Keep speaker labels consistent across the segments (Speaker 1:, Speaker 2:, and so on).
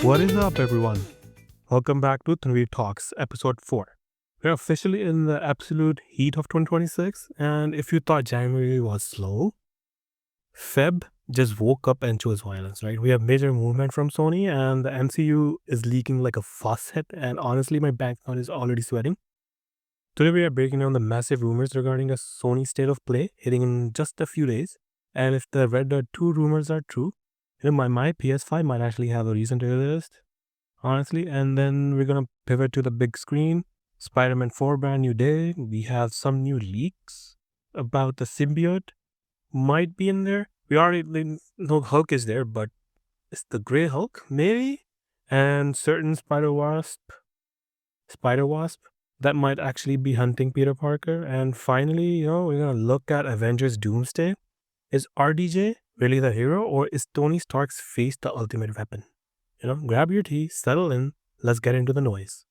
Speaker 1: What is up, everyone? Welcome back to Tanveer Talks, episode 4. We're officially in the absolute heat of 2026, and if you thought January was slow, Feb just woke up and chose violence, right? We have major movement from Sony, and the MCU is leaking like a faucet, and honestly, my bank account is already sweating. Today, we are breaking down the massive rumors regarding a Sony state of play hitting in just a few days, and if the Red Dead 2 rumors are true, my PS5 might actually have a reason to exist, honestly. And then we're gonna pivot to the big screen. Spider-Man 4 brand new day. We have some new leaks about the symbiote might be in there. We already know Hulk is there, but it's the Grey Hulk, maybe? And certain Spider-Wasp that might actually be hunting Peter Parker. And finally, we're gonna look at Avengers Doomsday. Is RDJ really the hero, or is Tony Stark's face the ultimate weapon? Grab your tea, settle in, let's get into the noise.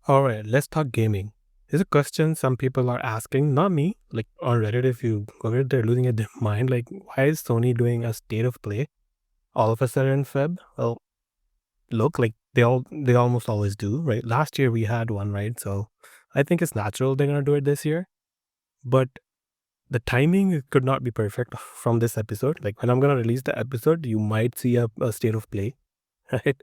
Speaker 1: Alright, let's talk gaming. Here's a question some people are asking, not me, like on Reddit. If you go there, they're losing their mind. Like, why is Sony doing a state of play all of a sudden in Feb? Well, look, like they almost always do, right? Last year we had one, right? So I think it's natural they're gonna do it this year. But the timing could not be perfect from this episode. Like when I'm gonna release the episode, you might see a state of play, right?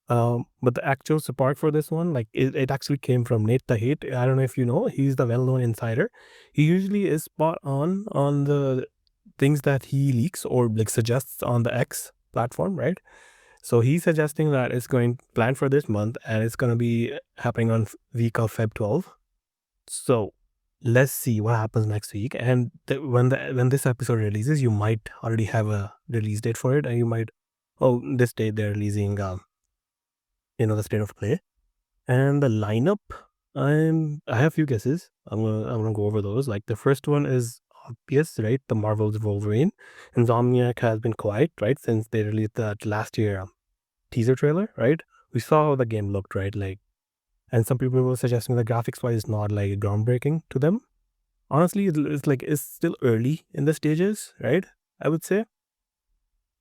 Speaker 1: But the actual support for this one, like it actually came from Nate the Hate. I don't know if you know, he's the well-known insider. He usually is spot on the things that he leaks or like suggests on the X platform, right? So he's suggesting that it's going planned for this month and it's going to be happening on week of Feb 12. So let's see what happens next week. And when this episode releases, you might already have a release date for it, and you might, this date they're releasing the state of play and the lineup. I have a few guesses. I'm gonna go over those. Like the first one is obvious, right? The Marvel's Wolverine. Insomniac has been quiet, right, since they released that last year teaser trailer, right? We saw how the game looked, right? Like, and some people were suggesting the graphics wise is not like groundbreaking to them. Honestly, it's still early in the stages, right? I would say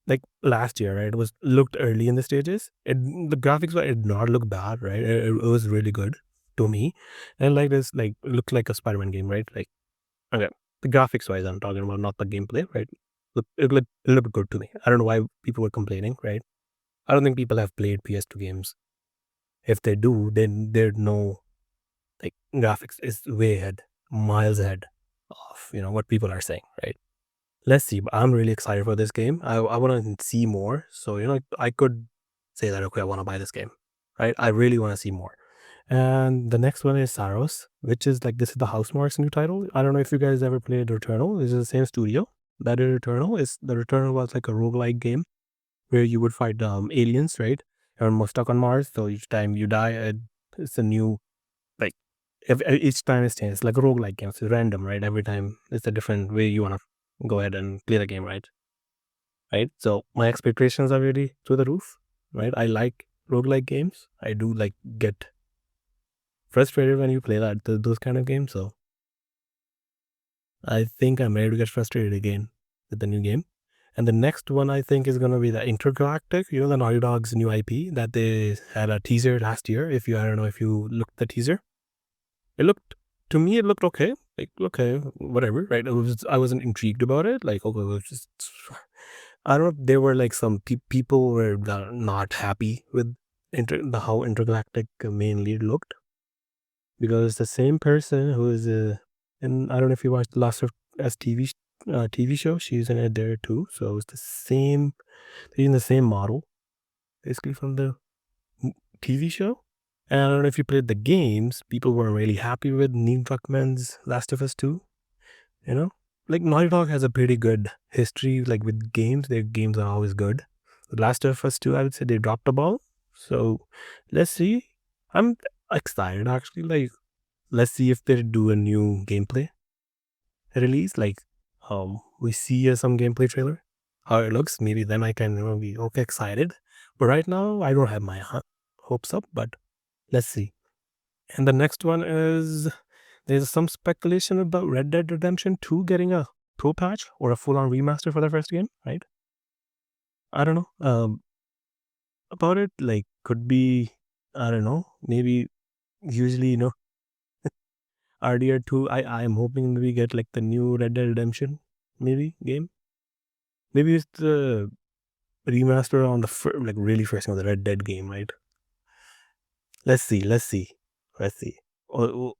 Speaker 1: like last year, right? It was looked early in the stages. The graphics were it did not look bad, right? It was really good to me, and like this, like it looked like a Spider-Man game, right? Like okay, the graphics wise, I'm talking about, not the gameplay, right? It looked good to me. I don't know why people were complaining, right? I don't think people have played PS2 games. If they do, then they know like graphics is way ahead, miles ahead of what people are saying, right? Let's see. But I'm really excited for this game. I want to see more. So I could say that okay, I want to buy this game, right? I really want to see more. And the next one is Saros, which is like this is the Housemarque's new title. I don't know if you guys ever played Returnal. This is the same studio that did Returnal. The Returnal was like a roguelike game where you would fight aliens, right? You're almost stuck on Mars, so each time you die, it's a new like each time it's changed. It's like a roguelike game. It's random, right? Every time it's a different way you want to go ahead and play the game, right? Right. So my expectations are really through the roof, right? I like roguelike games. I do like get frustrated when you play those kind of games. So I think I'm ready to get frustrated again with the new game. And the next one I think is gonna be the Intergalactic, the Naughty Dog's new IP that they had a teaser last year. I don't know if you looked at the teaser. To me, it looked okay. Like, okay, whatever, right? I wasn't intrigued about it. Like, okay, it was just, I don't know. There were like some people were not happy with how Intergalactic main lead looked, because it's the same person who is and I don't know if you watched the Last of Us TV show. She's in it there too. So it's the same. They're using the same model basically from the TV show. And I don't know if you played the games. People weren't really happy with Neil Druckmann's Last of Us 2. Like Naughty Dog has a pretty good history. Like with games, their games are always good. The Last of Us 2, I would say they dropped the ball. So let's see. I'm excited actually. Like, let's see if they do a new gameplay release. Like, we see some gameplay trailer, how it looks. Maybe then I can be okay excited. But right now, I don't have my hopes up. But let's see. And the next one is there's some speculation about Red Dead Redemption 2 getting a pro patch or a full-on remaster for the first game, right? I don't know. about it. Like, could be, I don't know, maybe usually, RDR2. I am hoping we get like the new Red Dead Redemption maybe game. Maybe it's the remaster on the like really first one, the Red Dead game, right? Let's see, let's see. Or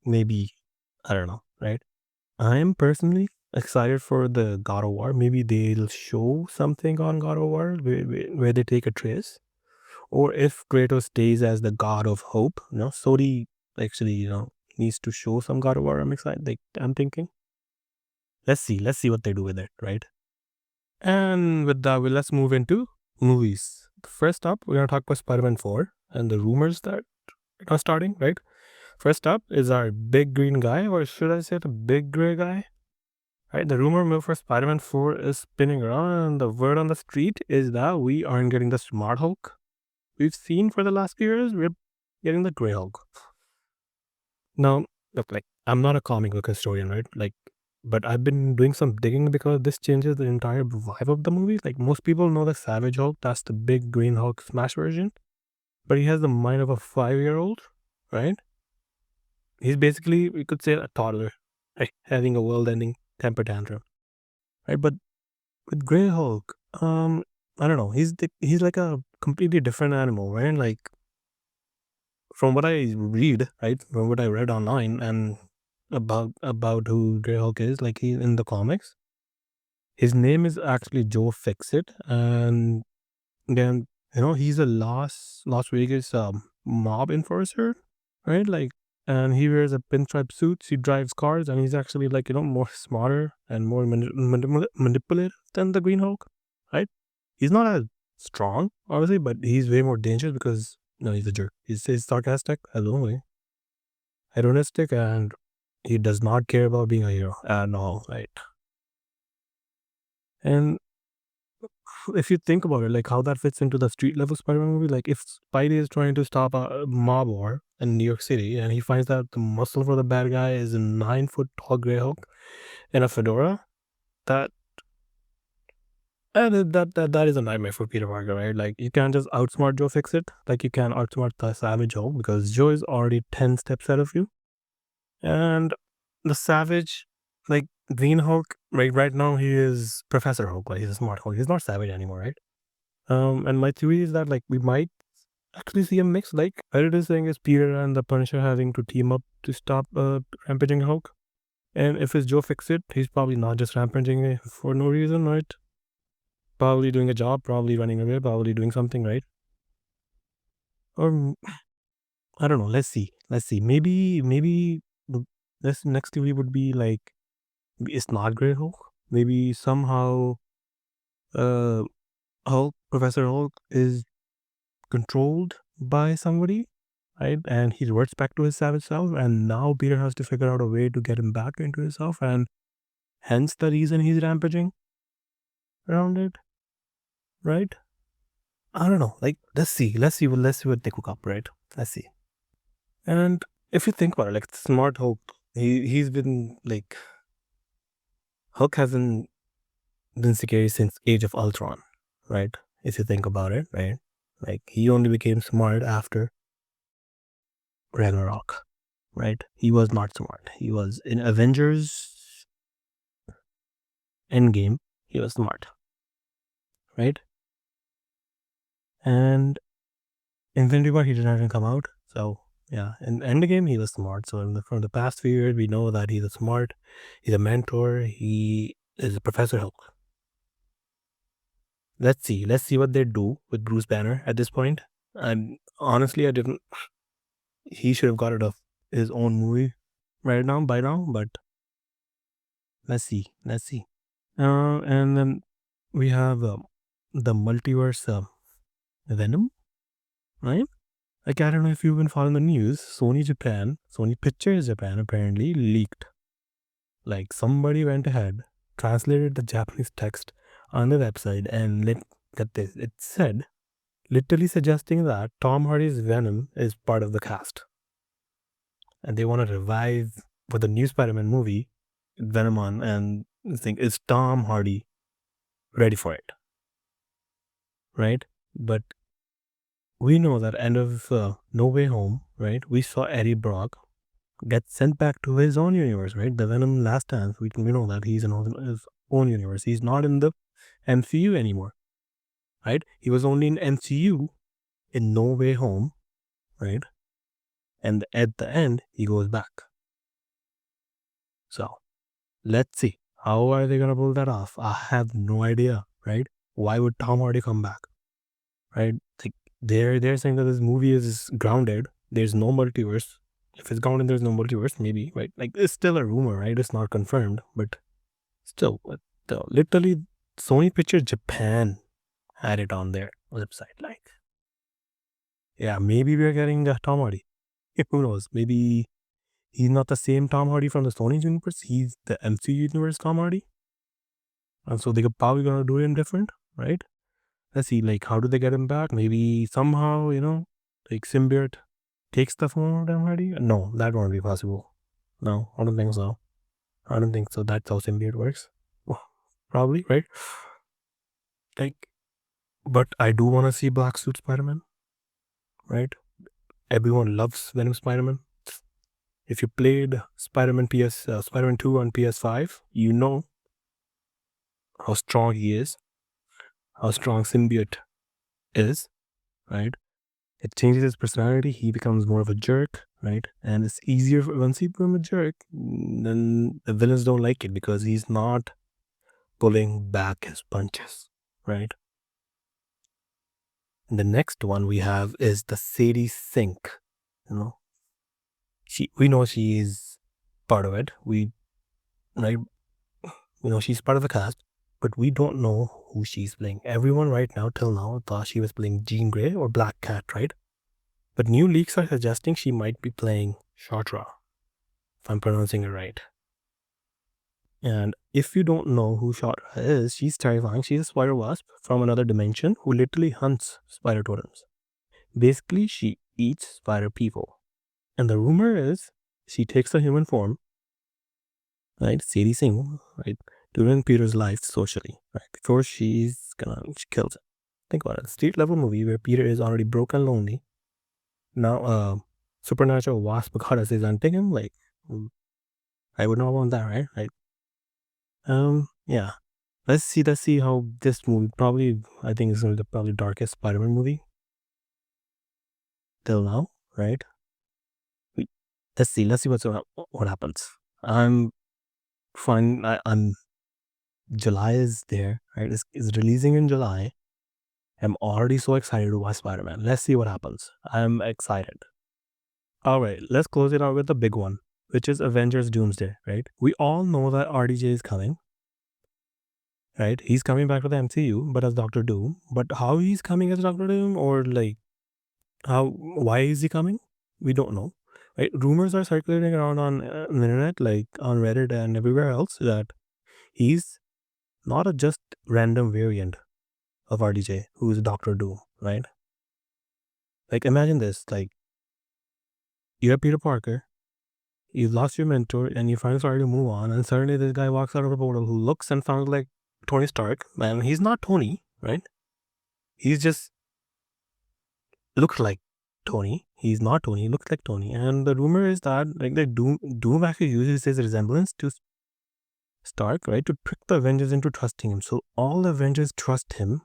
Speaker 1: maybe, I don't know, right? I am personally excited for the God of War. Maybe they'll show something on God of War where they take a trace, or if Kratos stays as the God of Hope. Sodi actually, needs to show some God of War. I'm excited. Like, I'm thinking, let's see what they do with it, right? And with that, let's move into movies. First up, we're gonna talk about Spider-Man 4 and the rumors that are starting, right? First up is our big green guy, or should I say the big gray guy? Right, the rumor mill for Spider-Man 4 is spinning around, and the word on the street is that we aren't getting the Smart Hulk we've seen for the last few years. We're getting the Grey Hulk. Now, look, like, I'm not a comic book historian, right? Like, but I've been doing some digging because this changes the entire vibe of the movie. Like, most people know the Savage Hulk, that's the big green Hulk smash version, but he has the mind of a 5-year-old, right? He's basically, we could say, a toddler, right? Having a world-ending temper tantrum, right? But with Grey Hulk, I don't know. He's like a completely different animal, right? Like, from what I read, right, from what I read online and about who Grey Hulk is, like, he in the comics, his name is actually Joe Fixit, and then he's a Las Vegas mob enforcer, right? Like, and he wears a pinstripe suit. He drives cars, and he's actually, like, more smarter and more manipulative than the Green Hulk, right? He's not as strong, obviously, but he's way more dangerous because he's a jerk. He's sarcastic, as always, hedonistic, and he does not care about being a hero at all, right? And if you think about it, like how that fits into the street level Spider-Man movie, like if Spidey is trying to stop a mob war in New York City and he finds out the muscle for the bad guy is a 9-foot tall Grey Hulk in a fedora, that that is a nightmare for Peter Parker, right? Like, you can't just outsmart Joe Fixit like you can outsmart the Savage Hulk, because Joe is already 10 steps ahead of you. And the Savage, like, Green Hulk, right now he is Professor Hulk, like he's a smart Hulk. He's not Savage anymore, right? And my theory is that, like, we might actually see a mix. Like Reddit is saying, is Peter and the Punisher having to team up to stop rampaging Hulk. And if it's Joe Fixit, he's probably not just rampaging for no reason, right? Probably doing a job, probably running away, probably doing something, right? Or I don't know. Let's see. Maybe this next theory would be like, it's not Grey Hulk. Maybe somehow uh Professor Hulk is controlled by somebody, right? And he reverts back to his savage self, and now Peter has to figure out a way to get him back into himself, and hence the reason he's rampaging around it, right? I don't know. Like, let's see what they cook up, right? Let's see. And if you think about it, like, Smart Hulk, he's been like, Hulk hasn't been scary since Age of Ultron, right? If you think about it, right? Like, he only became smart after Ragnarok, right? He was not smart. He was in Avengers Endgame. He was smart, right? And Infinity War, he did not even come out. So yeah, in Endgame, he was smart. So from the past few years, we know that he's a smart. He's a mentor. He is a Professor Hulk. Let's see what they do with Bruce Banner at this point. And honestly, I didn't. He should have got it off his own movie right now by now. But let's see. And then we have the multiverse Venom, right? Like, I don't know if you've been following the news. Sony Pictures Japan apparently leaked. Like, somebody went ahead, translated the Japanese text on the website, and get this. It said, literally suggesting that Tom Hardy's Venom is part of the cast, and they want to revive for the new Spider-Man movie Venom on, and think, is Tom Hardy ready for it? Right? But we know that end of No Way Home, right? We saw Eddie Brock get sent back to his own universe, right? The Venom Last Dance. We know that he's in his own universe. He's not in the MCU anymore, right? He was only in MCU in No Way Home, right? And at the end, he goes back. So let's see. How are they gonna pull that off? I have no idea, right? Why would Tom Hardy come back? Right? Like they're saying that this movie is grounded. There's no multiverse. If it's grounded, there's no multiverse. Maybe, right? Like it's still a rumor, right? It's not confirmed, but still, literally, Sony Pictures Japan had it on their website. Like, yeah, maybe we're getting Tom Hardy. Who knows? Maybe he's not the same Tom Hardy from the Sony universe. He's the MCU universe Tom Hardy, and so they could probably gonna do him different, right? Let's see, like, how do they get him back? Maybe somehow, like symbiote takes the form of Tom Hardy. No, that won't be possible. No, I don't think so. I don't think so. That's how symbiote works. Well, probably, right? Like, but I do want to see Black Suit Spider-Man, right? Everyone loves Venom Spider-Man. If you played Spider-Man 2 on PS5, you know how strong he is, how strong symbiote is, right? It changes his personality. He becomes more of a jerk, right? And it's easier once he becomes a jerk, then the villains don't like it because he's not pulling back his punches, right? And the next one we have is the Sadie Sink. We know she is part of it. Right? She's part of the cast, but we don't know who she's playing. Everyone right now, till now, thought she was playing Jean Grey or Black Cat, right? But new leaks are suggesting she might be playing Shatra, if I'm pronouncing it right. And if you don't know who Shatra is, she's terrifying. She's a spider wasp from another dimension who literally hunts spider totems. Basically, she eats spider people. And the rumor is she takes a human form, right? Sadie Sink, right? During Peter's life socially, right? Before she kills him. Think about it. Street level movie where Peter is already broke and lonely. Now, supernatural wasp goddess is hunting him. Like, I would not want that, right? Yeah. Let's see how this movie probably. I think it's the probably darkest Spider-Man movie till now, right? Let's see what happens. I'm fine. I'm July is there, right? It's releasing in July. I'm already so excited to watch Spider-Man. Let's see what happens. I'm excited. All right, let's close it out with the big one, which is Avengers Doomsday, right? We all know that RDJ is coming, right? He's coming back to the MCU, but as Doctor Doom. But how he's coming as Doctor Doom, or like why is he coming? We don't know, right? Rumors are circulating around on the internet, like on Reddit and everywhere else, that he's not a just random variant of RDJ who's Doctor Doom, right? Like imagine this, like you're Peter Parker, you've lost your mentor, and you finally started to move on, and suddenly this guy walks out of a portal who looks and sounds like Tony Stark, and he's not Tony, right? He's just looks like Tony. He's not Tony, he looks like Tony. And the rumor is that like the Doom actually uses his resemblance to Stark, right? To trick the Avengers into trusting him. So all the Avengers trust him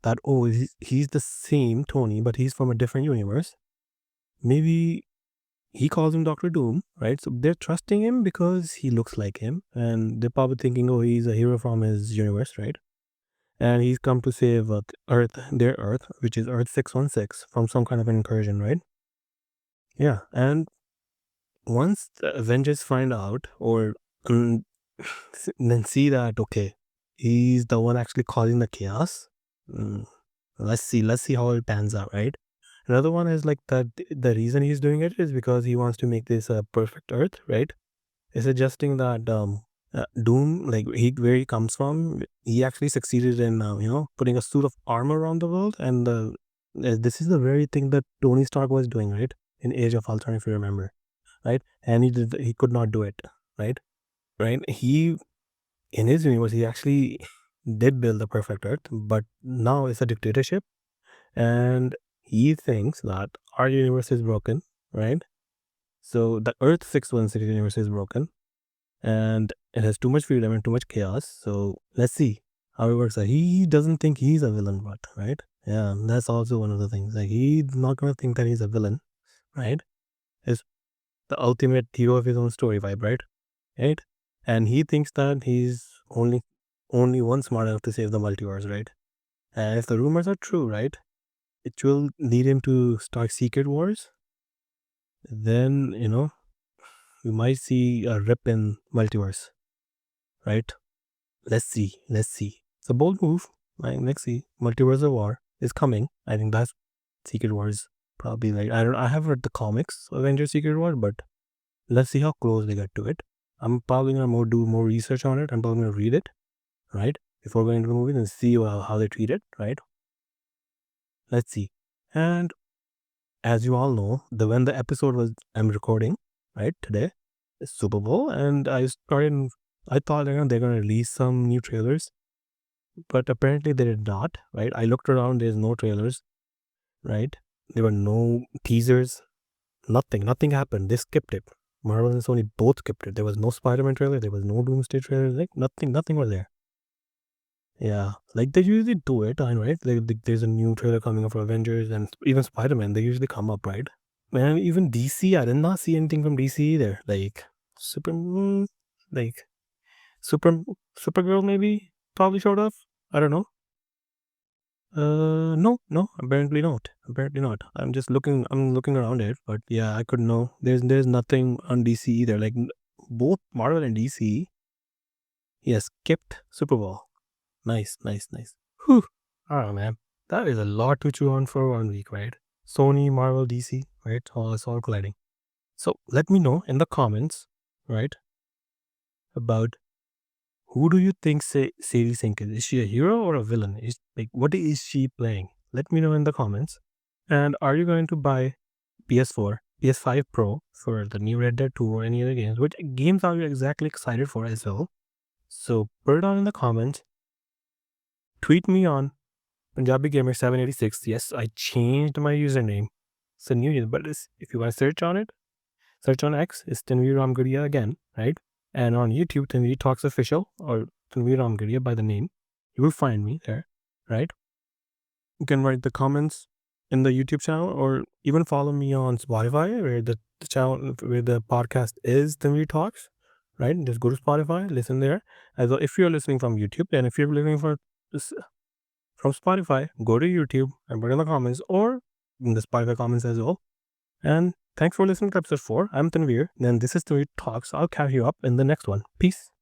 Speaker 1: that, oh, he's the same Tony, but he's from a different universe. Maybe he calls him Doctor Doom, right? So they're trusting him because he looks like him. And they're probably thinking, oh, he's a hero from his universe, right? And he's come to save their Earth, which is Earth 616, from some kind of an incursion, right? Yeah. And once the Avengers find out, or then see that, okay, he's the one actually causing the chaos. Let's see how it pans out, right? Another one is like that the reason he's doing it is because he wants to make this a perfect Earth, right? Is suggesting that Doom, like where he comes from, he actually succeeded in putting a suit of armor around the world, and this is the very thing that Tony Stark was doing, right, in Age of Ultron, if you remember, right? And he could not do it, right? He in his universe he actually did build the perfect Earth, but now it's a dictatorship, And he thinks that our universe is broken, right? So the Earth 616 universe is broken, and it has too much freedom and too much chaos. So let's see how it works out. He doesn't think he's a villain, but right? Yeah, that's also one of the things. Like he's not gonna think that he's a villain, right? Is the ultimate hero of his own story vibe, right? Right? And he thinks that he's only one smart enough to save the multiverse, right? And if the rumors are true, right, it will lead him to start secret wars. Then we might see a rip in multiverse, right? Let's see. It's a bold move. Like, let's see. Multiverse of War is coming. I think that's Secret Wars. Probably like I have read the comics Avengers Secret War, but let's see how close they get to it. I'm probably gonna do more research on it. I'm probably gonna read it, right, before going to the movie and see how they treat it, right? Let's see. And as you all know, when the episode was I'm recording, right, today, is Super Bowl, and I thought they're gonna release some new trailers, but apparently they did not, right? I looked around, there's no trailers, right? There were no teasers, nothing happened. They skipped it. Marvel and Sony both skipped it. There was no Spider-Man trailer, there was no Doomsday trailer, like nothing was there. Yeah, like they usually do it, right? Like there's a new trailer coming up for Avengers and even Spider-Man, they usually come up, right? Man, even DC, I did not see anything from DC either. Like like Super Supergirl maybe probably showed up. I don't know. No, apparently not. Apparently not. I'm looking around it, but yeah, I could know. There's nothing on DC either. Like both Marvel and DC, yes, skipped Super Bowl. Nice. Whew. Oh man, that is a lot to chew on for 1 week, right? Sony, Marvel, DC, right? It's all colliding. So let me know in the comments, right, about who do you think Sadie Sink is? Is she a hero or a villain? What is she playing? Let me know in the comments. And are you going to buy PS4, PS5 Pro for the new Red Dead 2 or any other games? Which games are you exactly excited for as well? So put it down in the comments. Tweet me on Punjabi Gamer 786. Yes, I changed my username. It's a new user, but if you want to search on it, search on X, it's Tanveer Ramgadia again, right? And on YouTube, Tanveer Talks Official or Tanveer Ramgadia by the name. You will find me there, right? You can write the comments in the YouTube channel or even follow me on Spotify where the channel where the podcast is Tanveer Talks, right? Just go to Spotify, listen there. As well, if you're listening from YouTube and if you're listening from Spotify, go to YouTube and put in the comments or in the Spotify comments as well. And thanks for listening to episode 4. I'm Tanveer, and this is Tanveer Talks. I'll catch you up in the next one. Peace.